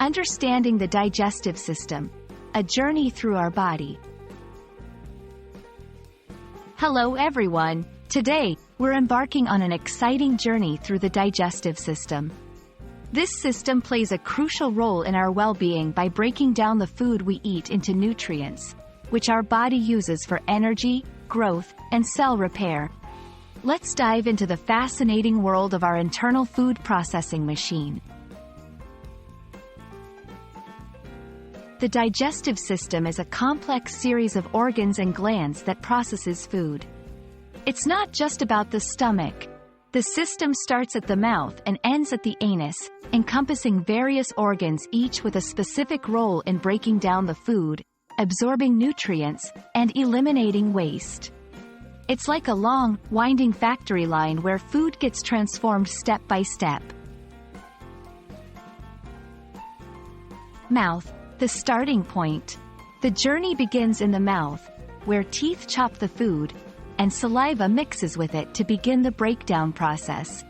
Understanding the digestive system, a journey through our body. Hello everyone. Today, we're embarking on an exciting journey through the digestive system. This system plays a crucial role in our well-being by breaking down the food we eat into nutrients, which our body uses for energy, growth, and cell repair. Let's dive into the fascinating world of our internal food processing machine. The digestive system is a complex series of organs and glands that processes food. It's not just about the stomach. The system starts at the mouth and ends at the anus, encompassing various organs, each with a specific role in breaking down the food, absorbing nutrients, and eliminating waste. It's like a long, winding factory line where food gets transformed step by step. Mouth, the starting point. The journey begins in the mouth, where teeth chop the food, and saliva mixes with it to begin the breakdown process.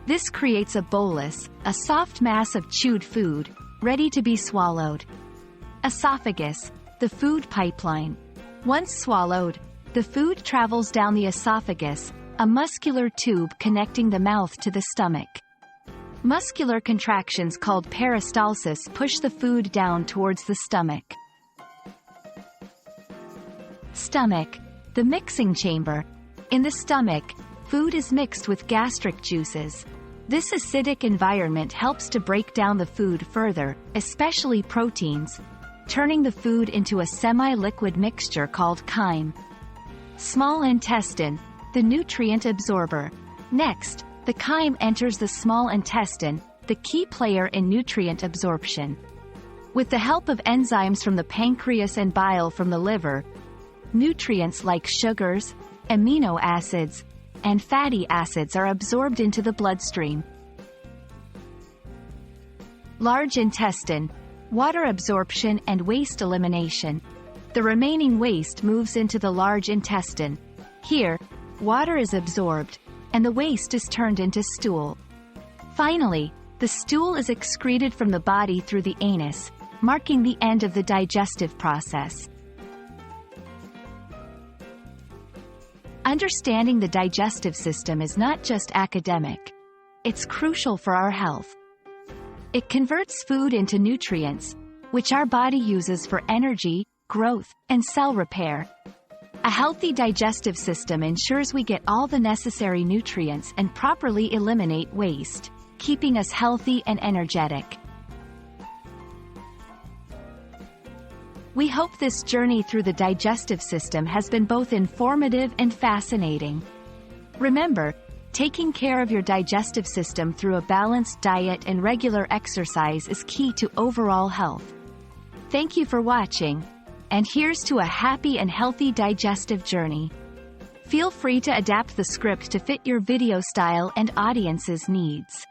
This creates a bolus, a soft mass of chewed food, ready to be swallowed. Esophagus, the food pipeline. Once swallowed, the food travels down the esophagus, a muscular tube connecting the mouth to the stomach. Muscular contractions called peristalsis push the food down towards the stomach. Stomach, the mixing chamber. In the stomach, food is mixed with gastric juices. This acidic environment helps to break down the food further, especially proteins, turning the food into a semi-liquid mixture called chyme. Small intestine, the nutrient absorber. Next, the chyme enters the small intestine, the key player in nutrient absorption. With the help of enzymes from the pancreas and bile from the liver, nutrients like sugars, amino acids, and fatty acids are absorbed into the bloodstream. Large intestine, water absorption and waste elimination. The remaining waste moves into the large intestine. Here, water is absorbed, and the waste is turned into stool. Finally, the stool is excreted from the body through the anus, marking the end of the digestive process. Understanding the digestive system is not just academic. It's crucial for our health. It converts food into nutrients, which our body uses for energy, growth, and cell repair. A healthy digestive system ensures we get all the necessary nutrients and properly eliminate waste, keeping us healthy and energetic. We hope this journey through the digestive system has been both informative and fascinating. Remember, taking care of your digestive system through a balanced diet and regular exercise is key to overall health. Thank you for watching, and here's to a happy and healthy digestive journey. Feel free to adapt the script to fit your video style and audience's needs.